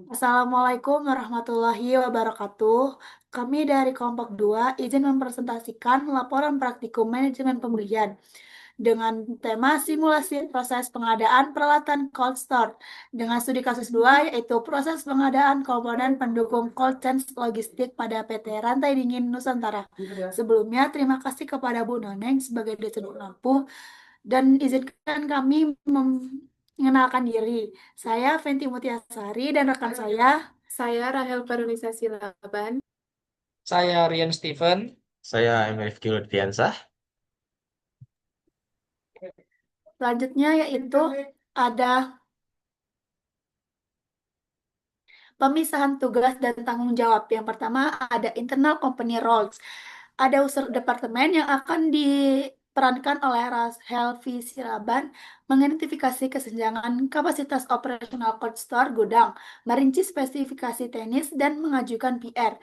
Assalamualaikum warahmatullahi wabarakatuh. Kami dari kelompok 2 izin mempresentasikan laporan praktikum manajemen pembelian dengan tema simulasi proses pengadaan peralatan cold store dengan studi kasus 2 yaitu proses pengadaan komponen pendukung cold chain logistik pada PT Rantai Dingin Nusantara. Sebelumnya, terima kasih kepada Bu Noneng sebagai dosen pengampu dan izinkan kami mengenalkan diri. Saya Fenty Mutiasari dan rekan saya Rahel Karunisa Silaban. Saya Rian Steven. Saya MFQ Lutfiansah. Selanjutnya yaitu ada pemisahan tugas dan tanggung jawab. Yang pertama ada internal company roles. Ada unsur departemen yang akan diperankan oleh Rahel V. Silaban mengidentifikasi kesenjangan kapasitas operasional cold store gudang, merinci spesifikasi teknis dan mengajukan PR.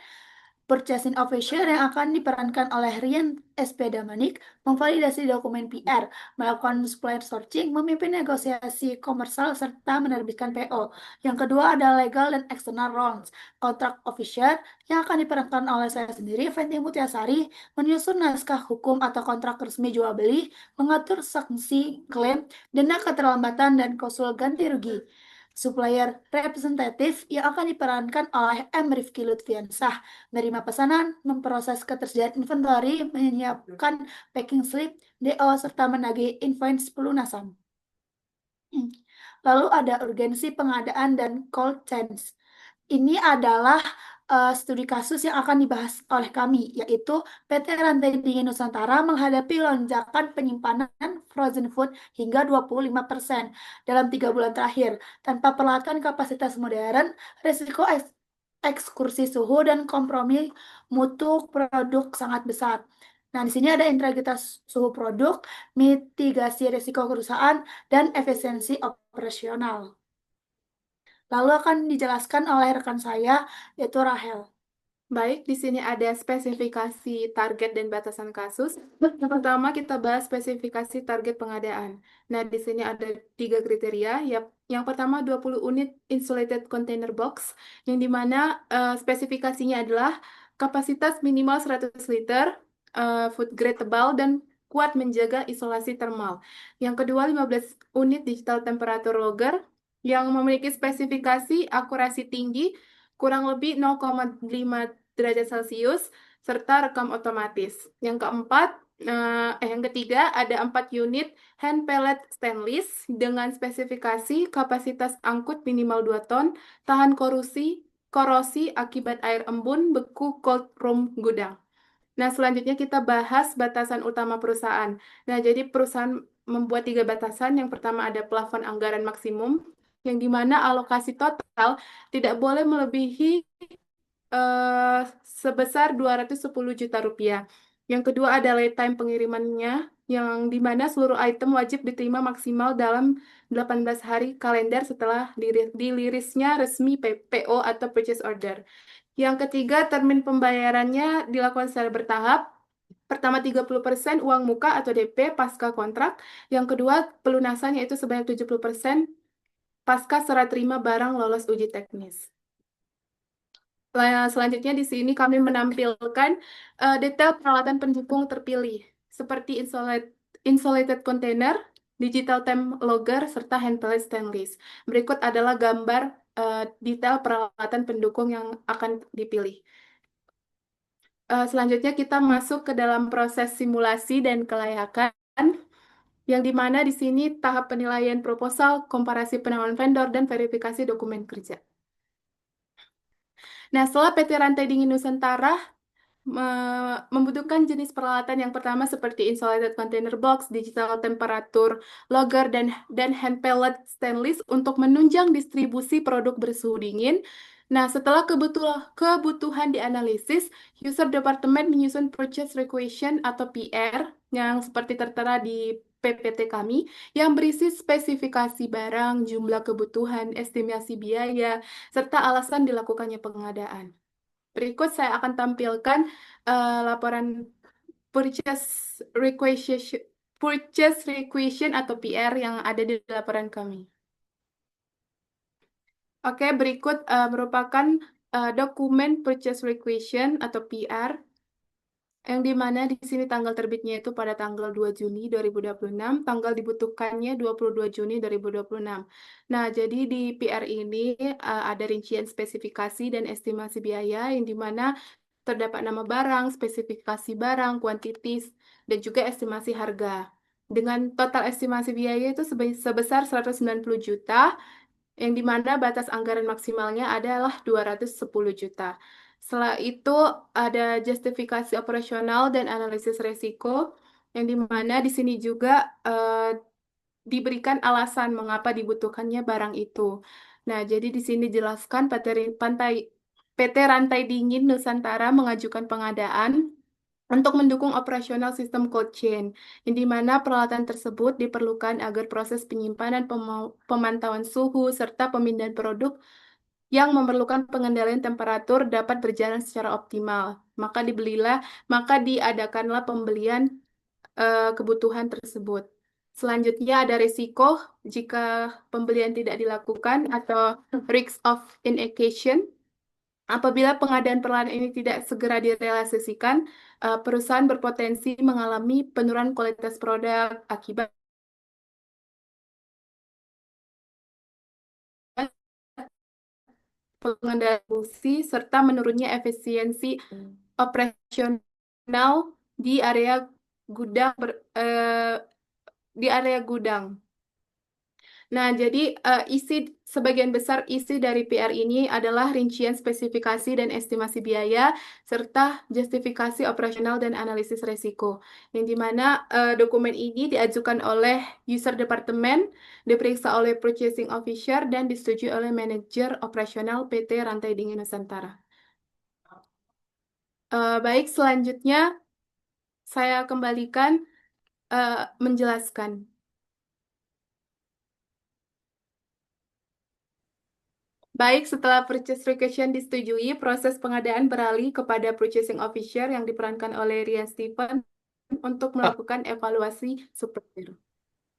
Purchasing Officer yang akan diperankan oleh Rian SP Damanik memvalidasi dokumen PR, melakukan supplier sourcing, memimpin negosiasi komersial, serta menerbitkan PO. Yang kedua ada Legal dan External Roles. Contract Officer yang akan diperankan oleh saya sendiri, Fenty Mutiasari, menyusun naskah hukum atau kontrak resmi jual beli, mengatur sanksi klaim, denda keterlambatan, dan klausul ganti rugi. Supplier representatif yang akan diperankan oleh M. Rifki Lutfiansah, menerima pesanan, memproses ketersediaan inventory, menyiapkan packing slip, DO, serta menagih invoice pelunasan. Lalu ada urgensi pengadaan dan cold chains. Ini adalah studi kasus yang akan dibahas oleh kami, yaitu PT Rantai Dingin Nusantara menghadapi lonjakan penyimpanan frozen food hingga 25% dalam 3 bulan terakhir. Tanpa peralatan kapasitas modern, risiko ekskursi suhu dan kompromi mutu produk sangat besar. Nah, di sini ada integritas suhu produk, mitigasi risiko kerusakan, dan efisiensi operasional. Lalu akan dijelaskan oleh rekan saya, yaitu Rahel. Baik, di sini ada spesifikasi target dan batasan kasus. Yang pertama kita bahas spesifikasi target pengadaan. Nah, di sini ada 3 kriteria. Yang pertama 20 unit insulated container box, yang dimana spesifikasinya adalah kapasitas minimal 100 liter, food grade tebal, dan kuat menjaga isolasi termal. Yang kedua 15 unit digital temperature logger, yang memiliki spesifikasi akurasi tinggi, kurang lebih 0,5 derajat Celcius, serta rekam otomatis. Yang ketiga, ada 4 unit hand pellet stainless dengan spesifikasi kapasitas angkut minimal 2 ton, tahan korosi akibat air embun, beku, cold room gudang. Nah, selanjutnya kita bahas batasan utama perusahaan. Nah, jadi perusahaan membuat 3 batasan. Yang pertama ada plafon anggaran maksimum, yang dimana alokasi total tidak boleh melebihi eh, sebesar 210 juta rupiah. Yang kedua ada lead time pengirimannya, yang dimana seluruh item wajib diterima maksimal dalam 18 hari kalender setelah dilirisnya resmi PO atau purchase order. Yang ketiga, termin pembayarannya dilakukan secara bertahap. Pertama 30% uang muka atau DP pasca kontrak. Yang kedua, pelunasannya itu sebanyak 70% pasca serah terima barang lolos uji teknis. Selanjutnya di sini kami menampilkan detail peralatan pendukung terpilih seperti insulated container, digital time logger, serta hand pellet stainless. Berikut adalah gambar detail peralatan pendukung yang akan dipilih. Selanjutnya kita masuk ke dalam proses simulasi dan kelayakan, yang dimana di sini tahap penilaian proposal, komparasi penawaran vendor, dan verifikasi dokumen kerja. Nah, setelah PT Rantai Dingin Nusantara membutuhkan jenis peralatan yang pertama seperti insulated container box, digital temperature logger, dan hand pellet stainless untuk menunjang distribusi produk bersuhu dingin. Nah, setelah kebutuhan dianalisis, user department menyusun purchase requisition atau PR yang seperti tertera di PPT kami, yang berisi spesifikasi barang, jumlah kebutuhan, estimasi biaya, serta alasan dilakukannya pengadaan. Berikut saya akan tampilkan laporan purchase requisition atau PR yang ada di laporan kami. Oke, berikut merupakan dokumen purchase requisition atau PR yang dimana di sini tanggal terbitnya itu pada tanggal 2 Juni 2026, tanggal dibutuhkannya 22 Juni 2026. Nah, jadi di PR ini ada rincian spesifikasi dan estimasi biaya yang dimana terdapat nama barang, spesifikasi barang, kuantitas, dan juga estimasi harga. Dengan total estimasi biaya itu sebesar 190 juta, yang dimana batas anggaran maksimalnya adalah 210 juta. Setelah itu ada justifikasi operasional dan analisis resiko, yang dimana di sini juga diberikan alasan mengapa dibutuhkannya barang itu. Nah, jadi di sini jelaskan PT Rantai Dingin Nusantara mengajukan pengadaan untuk mendukung operasional sistem cold chain, yang di mana peralatan tersebut diperlukan agar proses penyimpanan, pemantauan suhu, serta pemindahan produk yang memerlukan pengendalian temperatur dapat berjalan secara optimal. Maka diadakanlah pembelian kebutuhan tersebut. Selanjutnya ada risiko jika pembelian tidak dilakukan atau risk of inexecution. Apabila pengadaan perlahan ini tidak segera direalisasikan, perusahaan berpotensi mengalami penurunan kualitas produk akibat pengendalian fungsi serta menurunnya efisiensi operasional di area di area gudang. Nah, jadi sebagian besar isi dari PR ini adalah rincian spesifikasi dan estimasi biaya serta justifikasi operasional dan analisis resiko. Yang dimana dokumen ini diajukan oleh user departemen, diperiksa oleh purchasing officer dan disetujui oleh manajer operasional PT Rantai Dingin Nusantara. Baik, selanjutnya saya kembalikan menjelaskan. Baik, setelah purchase requisition disetujui, proses pengadaan beralih kepada purchasing officer yang diperankan oleh Rian Stephen untuk melakukan evaluasi supplier.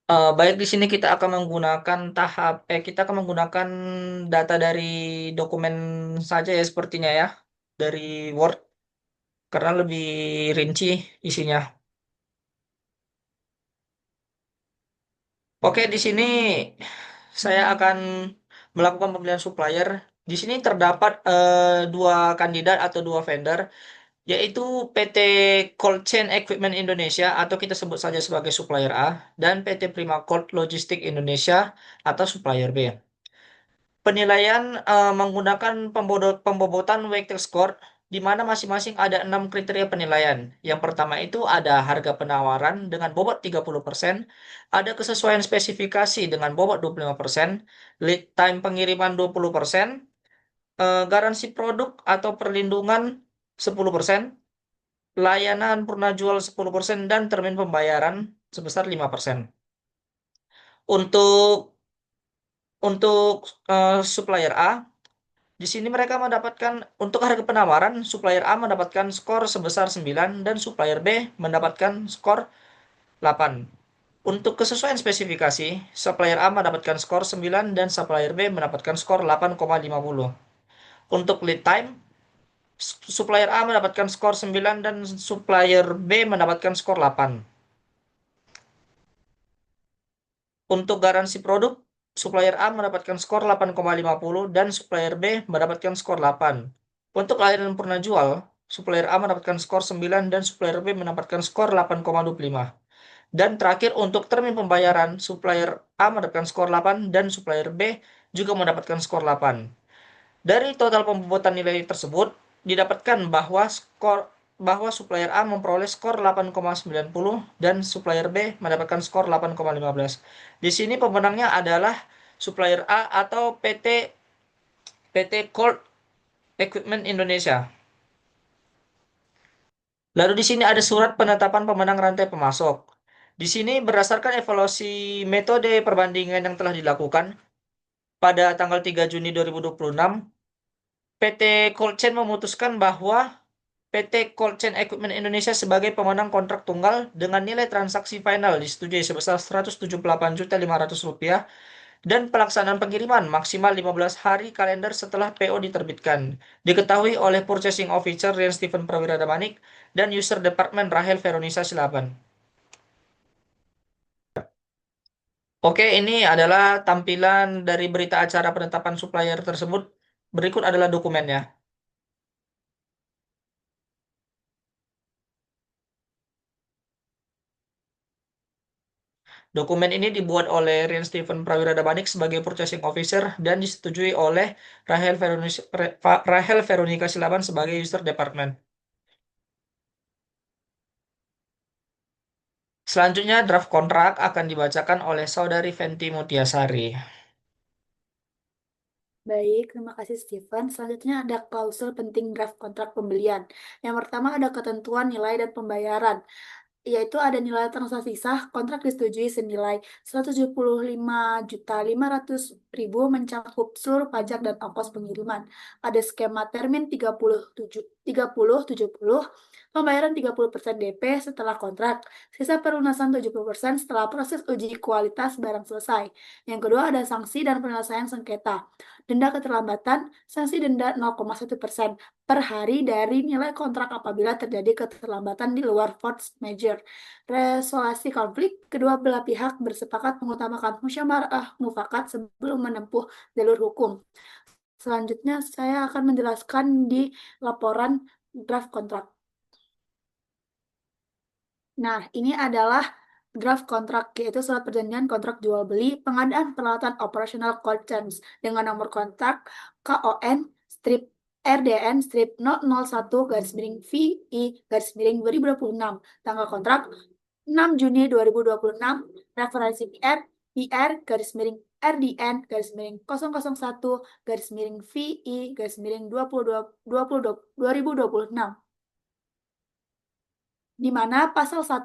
Baik, di sini kita akan menggunakan kita akan menggunakan data dari dokumen saja ya sepertinya ya, dari Word karena lebih rinci isinya. Oke, di sini saya akan melakukan pemilihan supplier. Di sini terdapat dua kandidat atau dua vendor, yaitu PT Cold Chain Equipment Indonesia atau kita sebut saja sebagai supplier A dan PT Prima Cold Logistik Indonesia atau supplier B. Penilaian menggunakan pembobotan weighted score di mana masing-masing ada 6 kriteria penilaian. Yang pertama itu ada harga penawaran dengan bobot 30%, ada kesesuaian spesifikasi dengan bobot 25%, lead time pengiriman 20%, garansi produk atau perlindungan 10%, layanan purna jual 10%, dan termin pembayaran sebesar 5%. Untuk supplier A, di sini mereka mendapatkan untuk harga penawaran, supplier A mendapatkan skor sebesar 9 dan supplier B mendapatkan skor 8. Untuk kesesuaian spesifikasi, supplier A mendapatkan skor 9 dan supplier B mendapatkan skor 8,50. Untuk lead time, supplier A mendapatkan skor 9 dan supplier B mendapatkan skor 8. Untuk garansi produk, supplier A mendapatkan skor 8,50 dan supplier B mendapatkan skor 8. Untuk layanan purna jual, supplier A mendapatkan skor 9 dan supplier B mendapatkan skor 8,25. Dan terakhir untuk termin pembayaran, supplier A mendapatkan skor 8 dan supplier B juga mendapatkan skor 8. Dari total pembobotan nilai tersebut, didapatkan bahwa supplier A memperoleh skor 8,90 dan supplier B mendapatkan skor 8,15. Di sini pemenangnya adalah supplier A atau PT Cold Equipment Indonesia. Lalu di sini ada surat penetapan pemenang rantai pemasok. Di sini berdasarkan evaluasi metode perbandingan yang telah dilakukan pada tanggal 3 Juni 2026, PT Cold Chain memutuskan bahwa PT Cold Chain Equipment Indonesia sebagai pemenang kontrak tunggal dengan nilai transaksi final disetujui sebesar Rp178.500.000 dan pelaksanaan pengiriman maksimal 15 hari kalender setelah PO diterbitkan. Diketahui oleh Purchasing Officer Rian Stephen Prawira Damanik dan User Department Rahel Veronisa Silaban. Oke, ini adalah tampilan dari berita acara penetapan supplier tersebut. Berikut adalah dokumennya. Dokumen ini dibuat oleh Rian Stephen Prawira Damanik sebagai Purchasing Officer dan disetujui oleh Rahel Veronika Silaban sebagai User Department. Selanjutnya, draft kontrak akan dibacakan oleh Saudari Fenty Mutiasari. Baik, terima kasih Steven. Selanjutnya ada klausul penting draft kontrak pembelian. Yang pertama ada ketentuan nilai dan pembayaran, yaitu ada nilai transaksi sah, kontrak disetujui senilai 175.500.000 mencakup seluruh pajak dan ongkos pengiriman. Ada skema termin 30-70, pembayaran 30% DP setelah kontrak, sisa pelunasan 70% setelah proses uji kualitas barang selesai. Yang kedua ada sanksi dan penyelesaian sengketa. Denda keterlambatan, sanksi denda 0,1% per hari dari nilai kontrak apabila terjadi keterlambatan di luar force majeure. Resolusi konflik, kedua belah pihak bersepakat mengutamakan musyawarah mufakat sebelum menempuh jalur hukum. Selanjutnya saya akan menjelaskan di laporan draft kontrak. Nah, ini adalah draft kontrak, yaitu surat perjanjian kontrak jual beli pengadaan peralatan operasional cold chains dengan nomor kontrak KON strip RDN strip 001 garis miring VI garis miring 2026. Tanggal kontrak 6 Juni 2026. Referensi PR garis miring RDN garis miring 001 garis miring VI garis miring 2026. Di mana pasal 1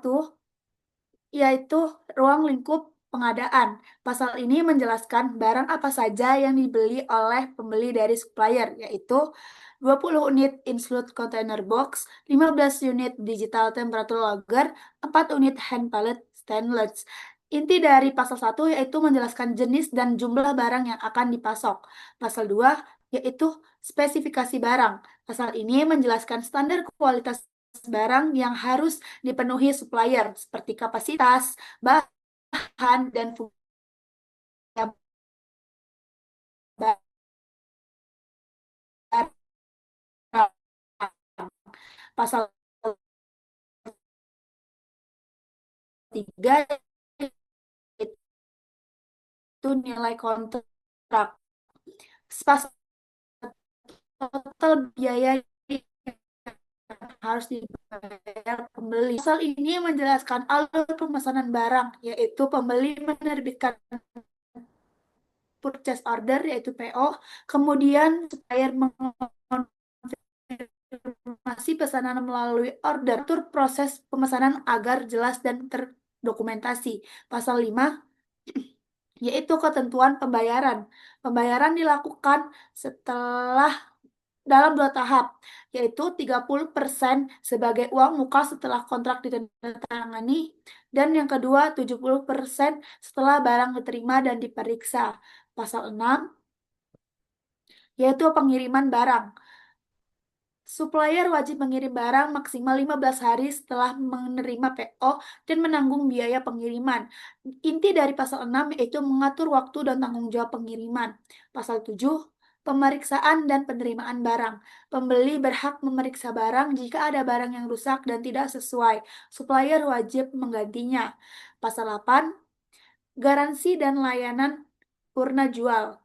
yaitu ruang lingkup pengadaan. Pasal ini menjelaskan barang apa saja yang dibeli oleh pembeli dari supplier, yaitu 20 unit insulated container box, 15 unit digital temperature logger, 4 unit hand pallet stainless. Inti dari pasal 1 yaitu menjelaskan jenis dan jumlah barang yang akan dipasok. Pasal 2 yaitu spesifikasi barang. Pasal ini menjelaskan standar kualitas barang yang harus dipenuhi supplier seperti kapasitas, bahan, dan fungsi barang. Pasal 3 itu nilai kontrak. Pasal total biaya harus dibayar pembeli. Pasal ini menjelaskan alur pemesanan barang, yaitu pembeli menerbitkan purchase order, yaitu PO, kemudian supplier mengonfirmasi pesanan melalui order, atur proses pemesanan agar jelas dan terdokumentasi. Pasal 5 yaitu ketentuan pembayaran. Pembayaran dilakukan setelah dalam 2 tahap, yaitu 30% sebagai uang muka setelah kontrak ditandatangani, dan yang kedua 70% setelah barang diterima dan diperiksa. Pasal 6 yaitu pengiriman barang. Supplier wajib mengirim barang maksimal 15 hari setelah menerima PO dan menanggung biaya pengiriman. Inti dari pasal 6 yaitu mengatur waktu dan tanggung jawab pengiriman. Pasal 7, pemeriksaan dan penerimaan barang. Pembeli berhak memeriksa barang jika ada barang yang rusak dan tidak sesuai. Supplier wajib menggantinya. Pasal 8, garansi dan layanan purna jual.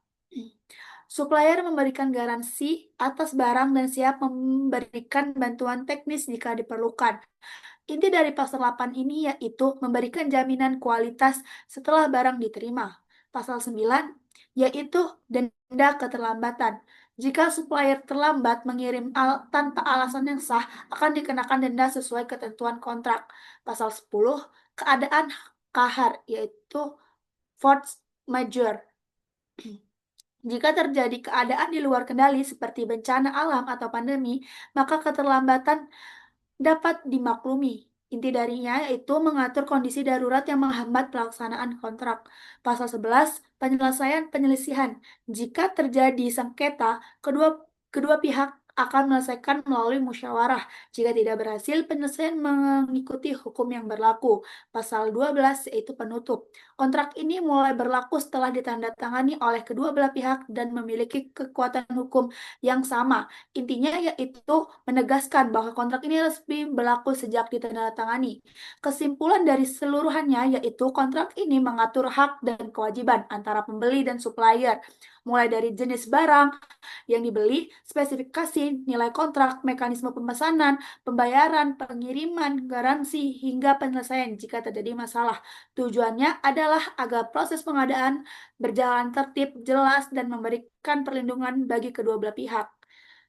Supplier memberikan garansi atas barang dan siap memberikan bantuan teknis jika diperlukan. Inti dari pasal 8 ini yaitu memberikan jaminan kualitas setelah barang diterima. Pasal 9 yaitu denda keterlambatan. Jika supplier terlambat mengirim tanpa alasan yang sah, akan dikenakan denda sesuai ketentuan kontrak. Pasal 10 keadaan kahar yaitu force majeure. Jika terjadi keadaan di luar kendali seperti bencana alam atau pandemi, maka keterlambatan dapat dimaklumi. Inti darinya yaitu mengatur kondisi darurat yang menghambat pelaksanaan kontrak. Pasal 11, penyelesaian. Jika terjadi sengketa, kedua kedua pihak akan menyelesaikan melalui musyawarah. Jika tidak berhasil, penyelesaian mengikuti hukum yang berlaku. Pasal 12 yaitu penutup. Kontrak ini mulai berlaku setelah ditandatangani oleh kedua belah pihak dan memiliki kekuatan hukum yang sama. Intinya yaitu menegaskan bahwa kontrak ini resmi berlaku sejak ditandatangani. Kesimpulan dari seluruhannya yaitu kontrak ini mengatur hak dan kewajiban antara pembeli dan supplier, mulai dari jenis barang yang dibeli, spesifikasi, nilai kontrak, mekanisme pemesanan, pembayaran, pengiriman, garansi, hingga penyelesaian jika terjadi masalah. Tujuannya adalah agar proses pengadaan berjalan tertib, jelas, dan memberikan perlindungan bagi kedua belah pihak.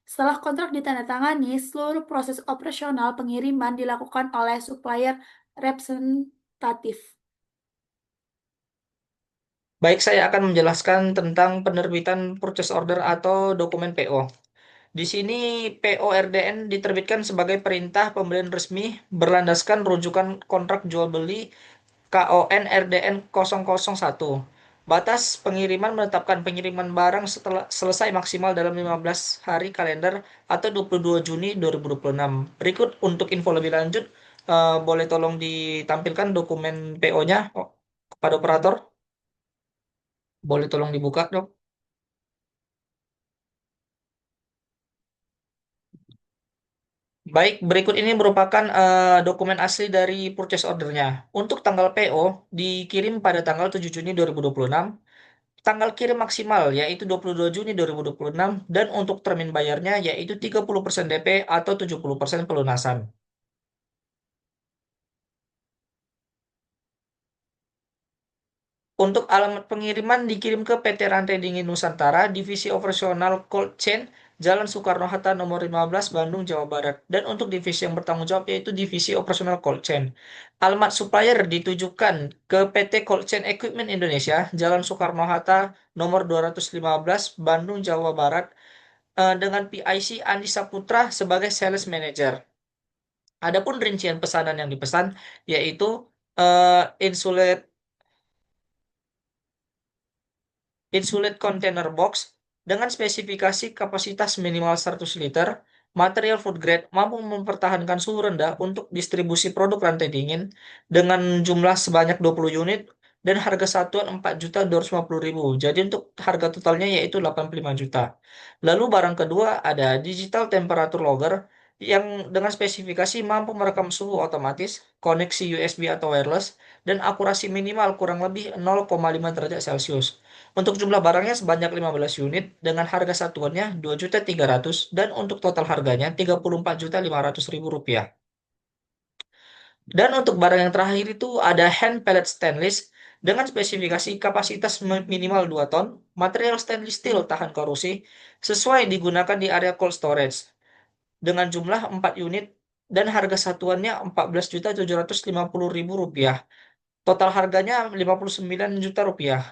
Setelah kontrak ditandatangani, seluruh proses operasional pengiriman dilakukan oleh supplier representatif. Baik, saya akan menjelaskan tentang penerbitan purchase order atau dokumen PO. Di sini PORDN diterbitkan sebagai perintah pembelian resmi berlandaskan rujukan kontrak jual beli KON RDN 001. Batas pengiriman menetapkan pengiriman barang setelah selesai maksimal dalam 15 hari kalender atau 22 Juni 2026. Berikut untuk info lebih lanjut, boleh tolong ditampilkan dokumen PO-nya kepada operator. Boleh tolong dibuka, dok. Baik, berikut ini merupakan dokumen asli dari purchase ordernya. Untuk tanggal PO dikirim pada tanggal 7 Juni 2026. Tanggal kirim maksimal yaitu 22 Juni 2026 dan untuk termin bayarnya yaitu 30% DP atau 70% pelunasan. Untuk alamat pengiriman dikirim ke PT Rantai Dingin Nusantara, Divisi Operasional Cold Chain, Jalan Soekarno-Hatta nomor 15, Bandung, Jawa Barat. Dan untuk divisi yang bertanggung jawab yaitu Divisi Operasional Cold Chain. Alamat supplier ditujukan ke PT Cold Chain Equipment Indonesia, Jalan Soekarno-Hatta nomor 215, Bandung, Jawa Barat, dengan PIC Andi Saputra sebagai Sales Manager. Adapun rincian pesanan yang dipesan yaitu insulate container box dengan spesifikasi kapasitas minimal 100 liter, material food grade mampu mempertahankan suhu rendah untuk distribusi produk rantai dingin dengan jumlah sebanyak 20 unit dan harga satuan 4.250.000. Jadi untuk harga totalnya yaitu 85 juta. Lalu barang kedua ada digital temperature logger yang dengan spesifikasi mampu merekam suhu otomatis, koneksi USB atau wireless, dan akurasi minimal kurang lebih 0,5 derajat Celcius. Untuk jumlah barangnya sebanyak 15 unit dengan harga satuannya 2.300.000 dan untuk total harganya 34.500.000 rupiah. Dan untuk barang yang terakhir itu ada hand pellet stainless dengan spesifikasi kapasitas minimal 2 ton, material stainless steel tahan korosi, sesuai digunakan di area cold storage dengan jumlah 4 unit dan harga satuannya 14.750.000 rupiah. Total harganya 59 juta rupiah.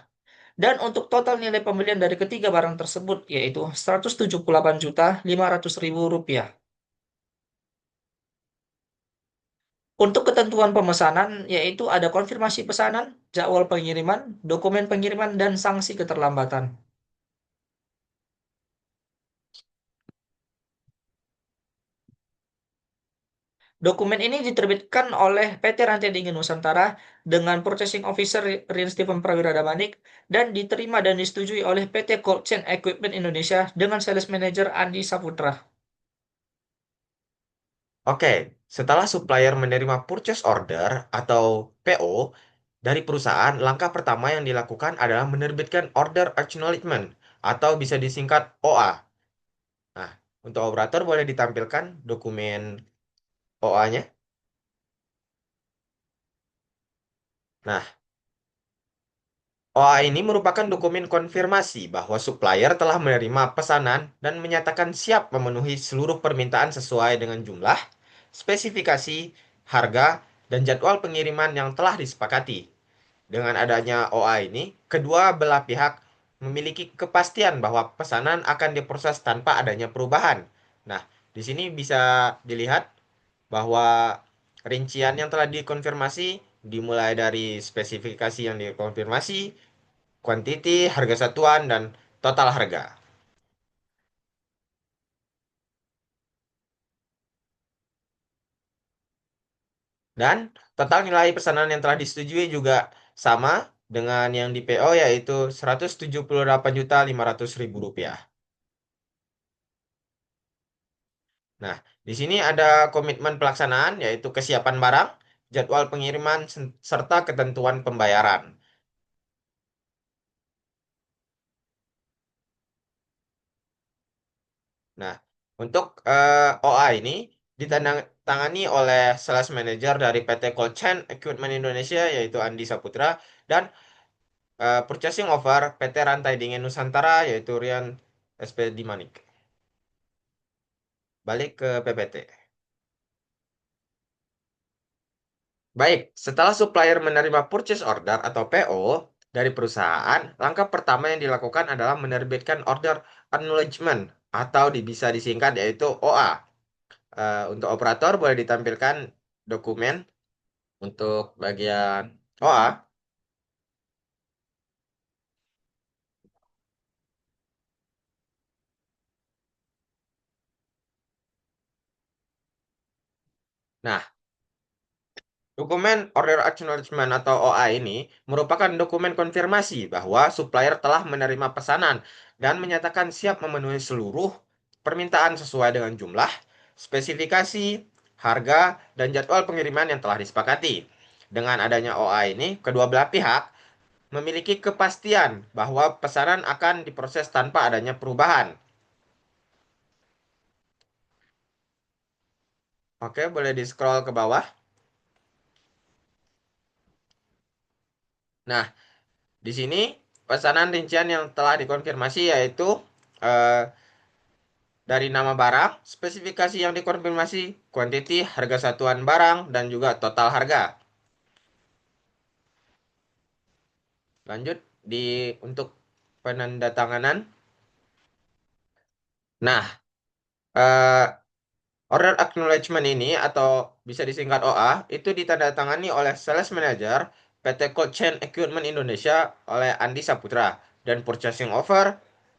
Dan untuk total nilai pembelian dari ketiga barang tersebut yaitu 178.500.000 rupiah. Untuk ketentuan pemesanan yaitu ada konfirmasi pesanan, jadwal pengiriman, dokumen pengiriman, dan sanksi keterlambatan. Dokumen ini diterbitkan oleh PT Rantai Dingin Nusantara dengan Purchasing Officer Rian Stephen Prawira Damanik dan diterima dan disetujui oleh PT Cold Chain Equipment Indonesia dengan Sales Manager Andi Saputra. Oke, setelah supplier menerima purchase order atau PO dari perusahaan, langkah pertama yang dilakukan adalah menerbitkan Order Acknowledgement atau bisa disingkat OA. Nah, untuk operator boleh ditampilkan dokumen OA-nya. Nah, OA ini merupakan dokumen konfirmasi bahwa supplier telah menerima pesanan dan menyatakan siap memenuhi seluruh permintaan sesuai dengan jumlah, spesifikasi, harga, dan jadwal pengiriman yang telah disepakati. Dengan adanya OA ini, kedua belah pihak memiliki kepastian bahwa pesanan akan diproses tanpa adanya perubahan. Nah, di sini bisa dilihat bahwa rincian yang telah dikonfirmasi dimulai dari spesifikasi yang dikonfirmasi, kuantiti, harga satuan, dan total harga. Dan total nilai pesanan yang telah disetujui juga sama dengan yang di PO yaitu Rp178.500.000. Nah, di sini ada komitmen pelaksanaan yaitu kesiapan barang, jadwal pengiriman, serta ketentuan pembayaran. Nah, untuk OA ini ditandatangani oleh Sales Manager dari PT Cold Chain Equipment Indonesia yaitu Andi Saputra dan Purchasing Offer PT Rantai Dingin Nusantara yaitu Rian SP Dimanik. Balik ke PPT. Baik, setelah supplier menerima purchase order atau PO dari perusahaan, langkah pertama yang dilakukan adalah menerbitkan order acknowledgement atau bisa disingkat yaitu OA. Untuk operator boleh ditampilkan dokumen untuk bagian OA. Nah, dokumen order acknowledgement atau OA ini merupakan dokumen konfirmasi bahwa supplier telah menerima pesanan dan menyatakan siap memenuhi seluruh permintaan sesuai dengan jumlah, spesifikasi, harga, dan jadwal pengiriman yang telah disepakati. Dengan adanya OA ini, kedua belah pihak memiliki kepastian bahwa pesanan akan diproses tanpa adanya perubahan. Oke, boleh di-scroll ke bawah. Nah, di sini pesanan rincian yang telah dikonfirmasi yaitu eh, dari nama barang, spesifikasi yang dikonfirmasi, kuantiti, harga satuan barang, dan juga total harga. Lanjut untuk penandatanganan. Nah, eh, order acknowledgement ini atau bisa disingkat OA itu ditandatangani oleh Sales Manager PT Cold Chain Equipment Indonesia oleh Andi Saputra dan Purchasing Offer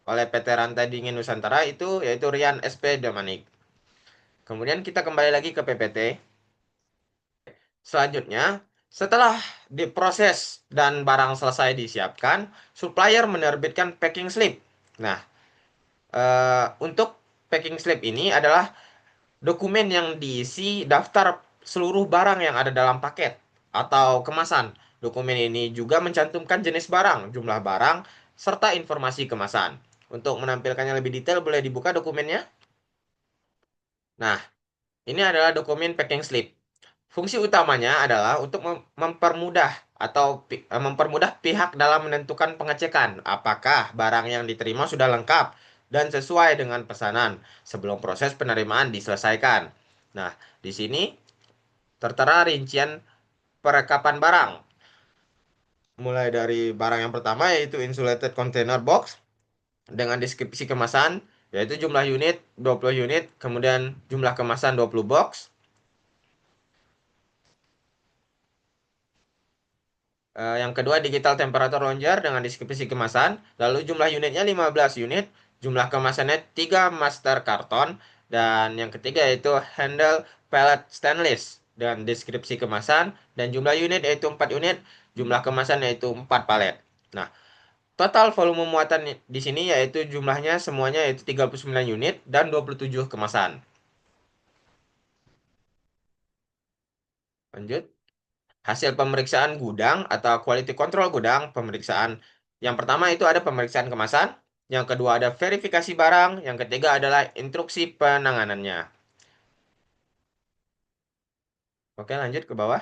oleh PT Rantai Dingin Nusantara itu yaitu Rian SP Damanik. Kemudian kita kembali lagi ke PPT. Selanjutnya, setelah diproses dan barang selesai disiapkan, supplier menerbitkan packing slip. Nah, untuk packing slip ini adalah dokumen yang diisi daftar seluruh barang yang ada dalam paket atau kemasan. Dokumen ini juga mencantumkan jenis barang, jumlah barang, serta informasi kemasan. Untuk menampilkannya lebih detail, boleh dibuka dokumennya. Nah, ini adalah dokumen packing slip. Fungsi utamanya adalah untuk mempermudah atau mempermudah pihak dalam menentukan pengecekan apakah barang yang diterima sudah lengkap dan sesuai dengan pesanan sebelum proses penerimaan diselesaikan. Nah, di sini tertera rincian perekapan barang. Mulai dari barang yang pertama yaitu insulated container box dengan deskripsi kemasan yaitu jumlah unit 20 unit, kemudian jumlah kemasan 20 box. Yang kedua digital temperature lounger dengan deskripsi kemasan, lalu jumlah unitnya 15 unit, jumlah kemasannya 3 master karton, dan yang ketiga yaitu handle pallet stainless dengan deskripsi kemasan, dan jumlah unit yaitu 4 unit, jumlah kemasan yaitu 4 palet. Nah, total volume muatan di sini yaitu jumlahnya semuanya yaitu 39 unit dan 27 kemasan. Lanjut. Hasil pemeriksaan gudang atau quality control gudang, pemeriksaan yang pertama itu ada pemeriksaan kemasan, yang kedua ada verifikasi barang, yang ketiga adalah instruksi penanganannya. Oke, lanjut ke bawah.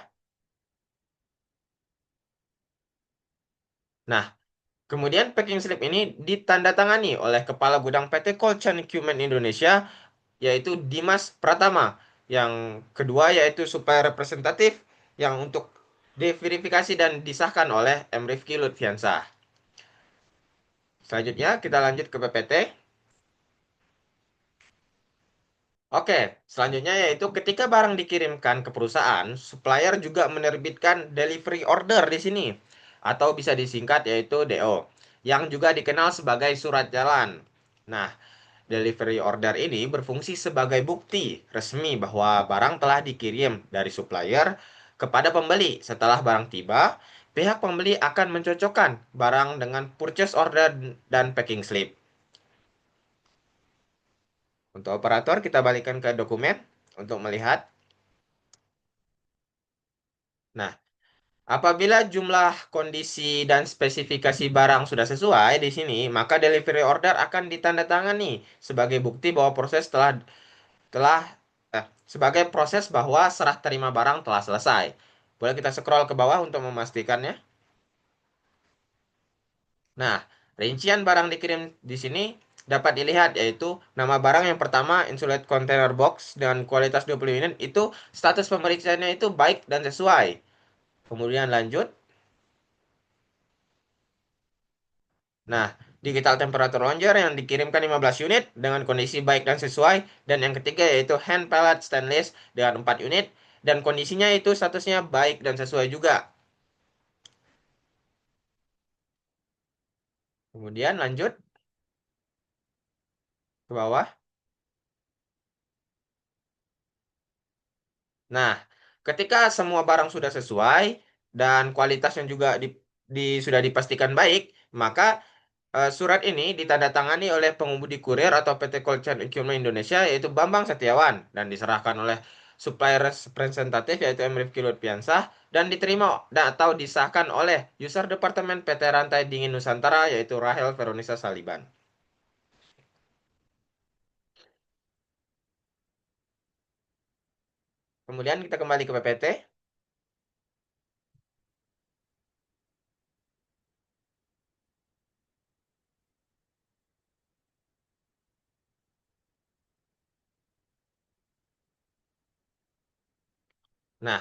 Nah, kemudian packing slip ini ditandatangani oleh Kepala Gudang PT Cold Chain Equipment Indonesia, yaitu Dimas Pratama. Yang kedua yaitu supplier representatif yang untuk diverifikasi dan disahkan oleh M. Rifki Lutfiansah. Selanjutnya kita lanjut ke PPT. Oke, selanjutnya yaitu ketika barang dikirimkan ke perusahaan, supplier juga menerbitkan delivery order di sini, atau bisa disingkat yaitu DO, yang juga dikenal sebagai surat jalan. Nah, delivery order ini berfungsi sebagai bukti resmi bahwa barang telah dikirim dari supplier kepada pembeli. Setelah barang tiba, pihak pembeli akan mencocokkan barang dengan purchase order dan packing slip. Untuk operator, kita balikkan ke dokumen untuk melihat. Nah, apabila jumlah, kondisi, dan spesifikasi barang sudah sesuai di sini, maka delivery order akan ditandatangani sebagai bukti bahwa telah sebagai proses bahwa serah terima barang telah selesai. Boleh kita scroll ke bawah untuk memastikannya. Nah, rincian barang dikirim di sini dapat dilihat yaitu nama barang yang pertama insulated container box dengan kualitas 20 unit itu status pemeriksaannya itu baik dan sesuai. Kemudian lanjut. Nah, digital temperature lounger yang dikirimkan 15 unit dengan kondisi baik dan sesuai. Dan yang ketiga yaitu hand pallet stainless dengan 4 unit. Dan kondisinya itu statusnya baik dan sesuai juga. Kemudian lanjut ke bawah. Nah, ketika semua barang sudah sesuai dan kualitasnya juga sudah dipastikan baik, maka surat ini ditandatangani oleh pengemudi kurir atau PT Cold Chain Equipment Indonesia yaitu Bambang Setiawan dan diserahkan oleh supplier representatif yaitu M. Rifki Lutfiansah dan diterima atau disahkan oleh user departemen PT Rantai Dingin Nusantara yaitu Rahel Veronisa Saliban. Kemudian kita kembali ke PPT. Nah,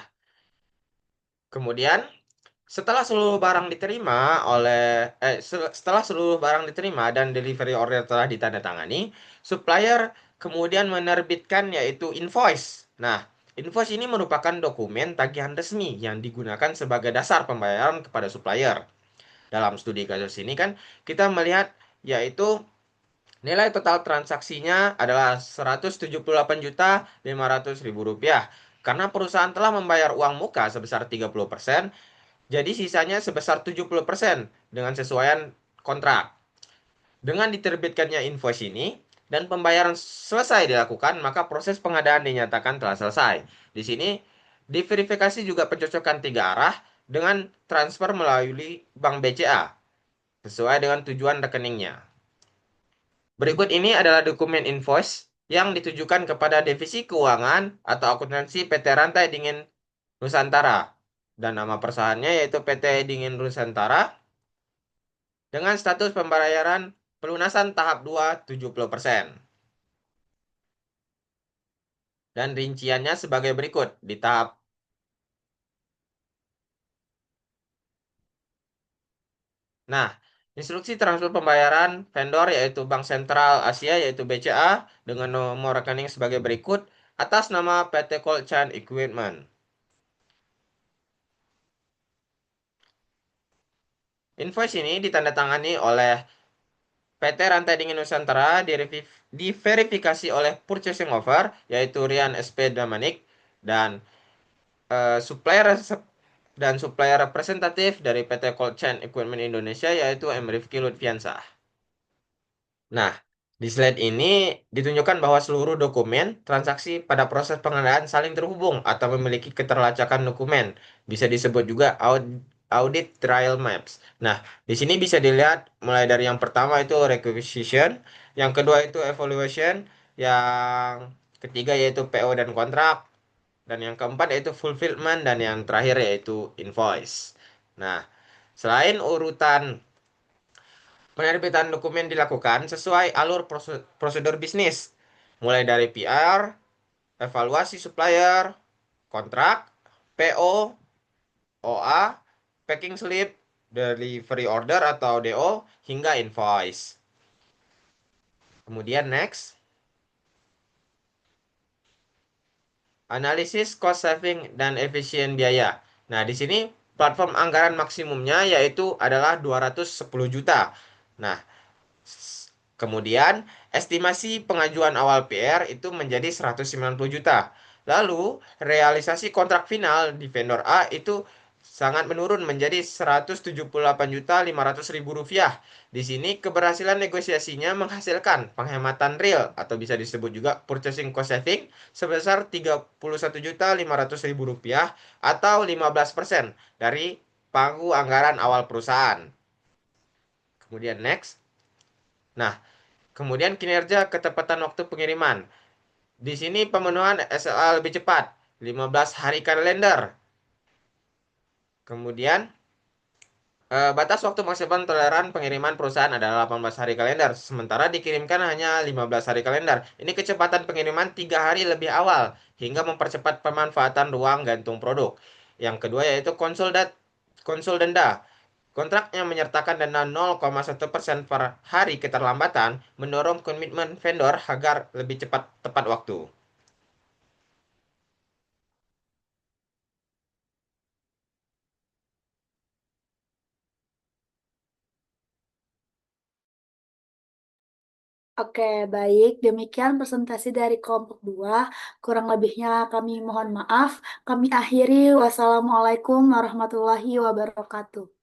kemudian setelah seluruh barang diterima dan delivery order telah ditandatangani, supplier kemudian menerbitkan yaitu invoice. Nah, invoice ini merupakan dokumen tagihan resmi yang digunakan sebagai dasar pembayaran kepada supplier. Dalam studi kasus ini kan kita melihat yaitu nilai total transaksinya adalah Rp178.500.000 karena perusahaan telah membayar uang muka sebesar 30%. Jadi sisanya sebesar 70% dengan sesuaian kontrak. Dengan diterbitkannya invoice ini dan pembayaran selesai dilakukan, maka proses pengadaan dinyatakan telah selesai. Di sini diverifikasi juga pencocokan 3 arah dengan transfer melalui Bank BCA sesuai dengan tujuan rekeningnya. Berikut ini adalah dokumen invoice yang ditujukan kepada divisi keuangan atau akuntansi PT Rantai Dingin Nusantara dan nama perusahaannya yaitu PT Dingin Nusantara dengan status pembayaran pelunasan tahap 2 70%. Dan rinciannya sebagai berikut di tahap. Nah, instruksi transfer pembayaran vendor yaitu Bank Sentral Asia yaitu BCA dengan nomor rekening sebagai berikut atas nama PT Cold Chain Equipment. Invoice ini ditandatangani oleh PT Rantai Dingin Nusantara diverifikasi oleh purchasing offer yaitu Rian SP Damanik dan supplier representatif dari PT Cold Chain Equipment Indonesia yaitu M. Rifki Lutfiansah. Nah, di slide ini ditunjukkan bahwa seluruh dokumen transaksi pada proses pengadaan saling terhubung atau memiliki keterlacakan dokumen. Bisa disebut juga audit trial maps. Nah, di sini bisa dilihat mulai dari yang pertama itu requisition, yang kedua itu evaluation, yang ketiga yaitu PO dan kontrak, dan yang keempat yaitu fulfillment, dan yang terakhir yaitu invoice. Nah, selain urutan penerbitan dokumen dilakukan sesuai alur prosedur bisnis, mulai dari PR, evaluasi supplier, kontrak, PO, OA, packing slip, delivery order atau DO, hingga invoice. Kemudian next. Analisis cost saving dan efisien biaya. Nah, di sini platform anggaran maksimumnya yaitu adalah 210 juta. Nah, kemudian estimasi pengajuan awal PR itu menjadi 190 juta. Lalu, realisasi kontrak final di vendor A itu sangat menurun menjadi 178.500.000 rupiah. Di sini keberhasilan negosiasinya menghasilkan penghematan real atau bisa disebut juga purchasing cost saving sebesar 31.500.000 rupiah atau 15% dari pagu anggaran awal perusahaan. Kemudian next. Nah, kemudian kinerja ketepatan waktu pengiriman. Di sini pemenuhan SLA lebih cepat, 15 hari kalender. Kemudian batas waktu maksimal toleran pengiriman perusahaan adalah 18 hari kalender, sementara dikirimkan hanya 15 hari kalender. Ini kecepatan pengiriman 3 hari lebih awal, hingga mempercepat pemanfaatan ruang gantung produk. Yang kedua yaitu konsul denda. Kontrak yang menyertakan dana 0,1% per hari keterlambatan mendorong komitmen vendor agar lebih cepat tepat waktu. Oke, baik. Demikian presentasi dari kelompok 2. Kurang lebihnya kami mohon maaf. Kami akhiri. Wassalamualaikum warahmatullahi wabarakatuh.